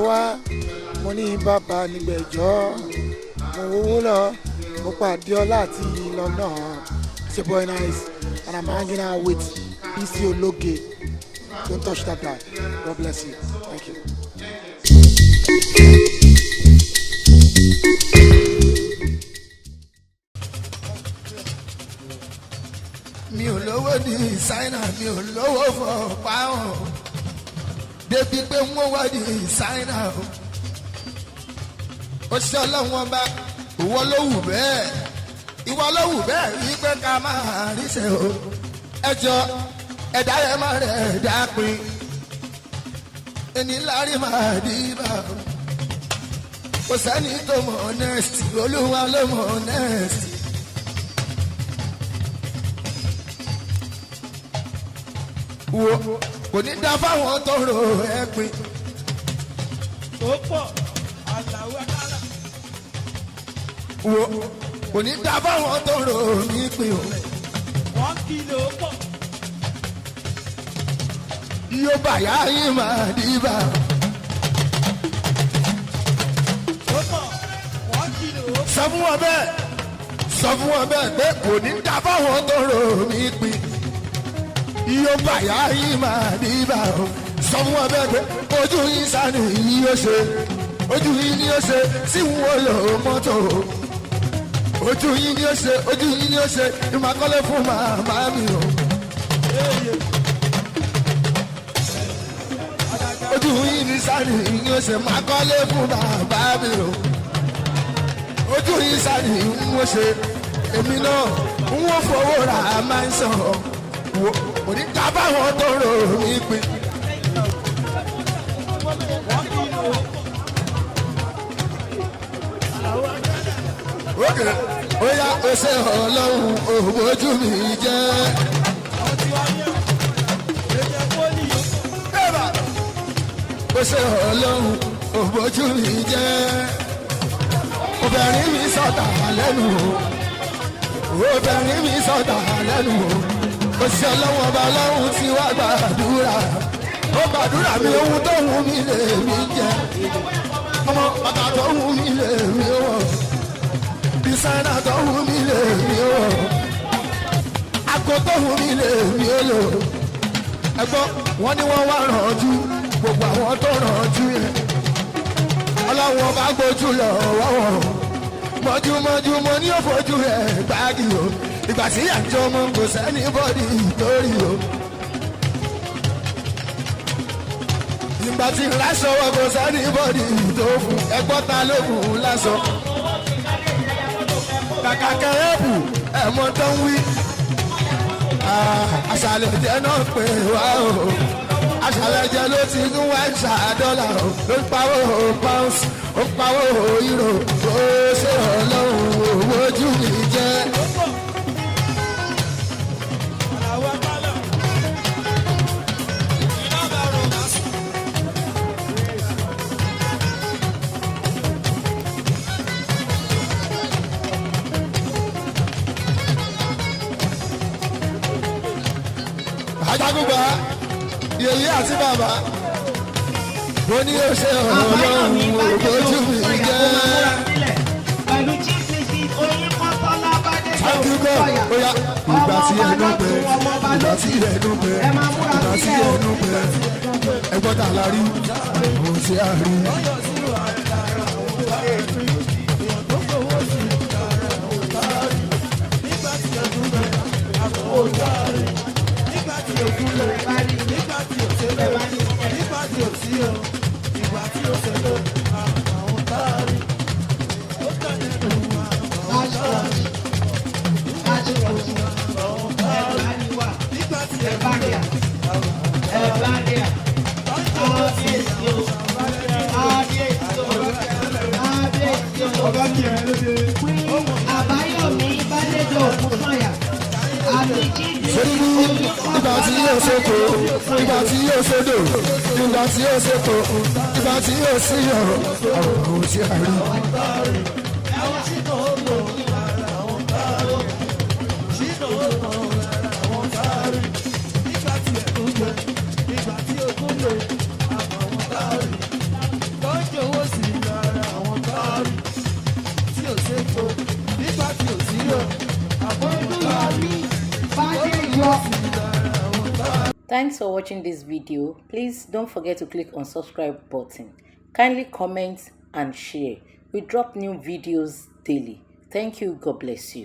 wá mo ní bàbá nígbẹ̀jọ́ mo wówó lọ mo pàdé ọlá àti lọ́nà it's your boy Nice and I'm hanging out with Isi Ologe. Don't touch that guy. God bless you. Thank you. Mi ò lówó ní ṣáínà, mi ò lówó fọ páwọn débi pé wọ́n wá ní ṣáínà o. Ó ṣe ọlọ́wọ́n bá ìwọ ló wù bẹ́ẹ̀, ìwọ ló wù bẹ́ẹ̀ rí pé ká máa ríṣẹ́ o. Ẹjọ́ ẹ̀dá yẹn máa rẹ̀ dápin, ẹni lárí máa dìbà o. Kò sẹ́ni tó mọ̀ honest, Olúwa ló mọ̀ honest. Wo kò ní dá fáwọn tó ro ẹ̀pin. Ó pọ̀ àlàó ẹ̀kálà. Wo kò ní dá fáwọn tó ro nípìn o. 1 kilo pọ̀. Yóò bàyá yín máa dìbà. Ó pọ̀ 1 kilo. Sọ fún wọn bẹ́ẹ̀, sọ fún wọn bẹ́ẹ̀ pé kò ní dá fáwọn tó ro nípìn. Yóò bàyá yín máa dìbà o. Sọ fún wọn bẹ́ẹ̀ pé ojú yín sani yín yóò ṣe, ojú yín ni yóò ṣe sí wọn lò mọ́tò. Ojú yín ni yóò ṣe, ojú yín ni yóò ṣe ìmọ̀kọ́lé fún màmá mi o. Ojú yín ni sani yín yóò ṣe ìmọ̀kọ́lé fún bàbá mi o. Ojú yín sani yín yóò ṣe èmi náà ń wọ́n fowó ra máa ń sàn. Kò ní ká báwọn tó rò mí pin. Ókè ó yá ó ṣe ọlọ́run òbójú mi jẹ́. Ó ṣe ọlọ́run òbójú mi jẹ́. Obìnrin mi sọ̀tà lẹ́nu o. Obìnrin mi sọ̀tà lẹ́nu o. Ó ṣe ọlọ́run ọba ọlọ́run tí wàá gbàdúrà. Ó gbàdúrà mi ohun tó wù mí lè mí jẹ. Ọmọ bàtà tó wù mí lè mí wọ̀. Dísáínà tó wù mí lè mí wọ̀. Àgọ́ tó wù mí lè mí lò. Ẹ̀gbọ́n wọn ni wọ́n wá rànjú gbogbo àwọn tó rànjú yẹn. Ọlọ́run ọba gbójú lọ wọ́wọ́. Mọ́júmọ́jú mo ní òfojú rẹ̀ gbági o. Ìgbà tí àjọ ọmọ kò sẹ́ni bọ́dì lórí o. Ìgbà tí láṣọ wọn kò sẹ́ni bọ́dì tó fún ẹgbọ́n ta ló kù láṣọ. Kàkà kẹ́rẹ́bù ẹ̀mọ́ tó ń wí. Àṣàlẹ̀ jẹ́ náà pé wá o. Àṣàlẹ̀ jẹ́ ló ti ń wá $1 o. Ló ń pawó pounds, ó ń pawó euro. Ó ṣe ọlọ́run owó ojú mi jẹ́. Ajagunba yèyé àti bàbá mo ní o ṣe ọlọ́run ojú mi jẹ́. Pẹ̀lú chief mrs Oyinkantola Bádéjọ Ajagunba oya ìgbà tí ẹnu pẹ́, ìgbà tí ẹnu pẹ́, ìgbà tí ẹnu pẹ́, ẹgbọ́n tà la rí òun ṣe àrí. Àbáyọ̀mí Bádéjọ Ògúnsànyà àti jíde Sẹ́ni ìgbà tí yóò ṣètò, ìgbà tí yóò ṣèdò, ìgbà tí yóò ṣètò, ìgbà tí yóò ṣíyọ̀, ọ̀rọ̀ tí a rí. lọ. Thanks for watching this video. Please don't forget to click on subscribe button. Kindly comment and share. We drop new videos daily. Thank you. God bless you.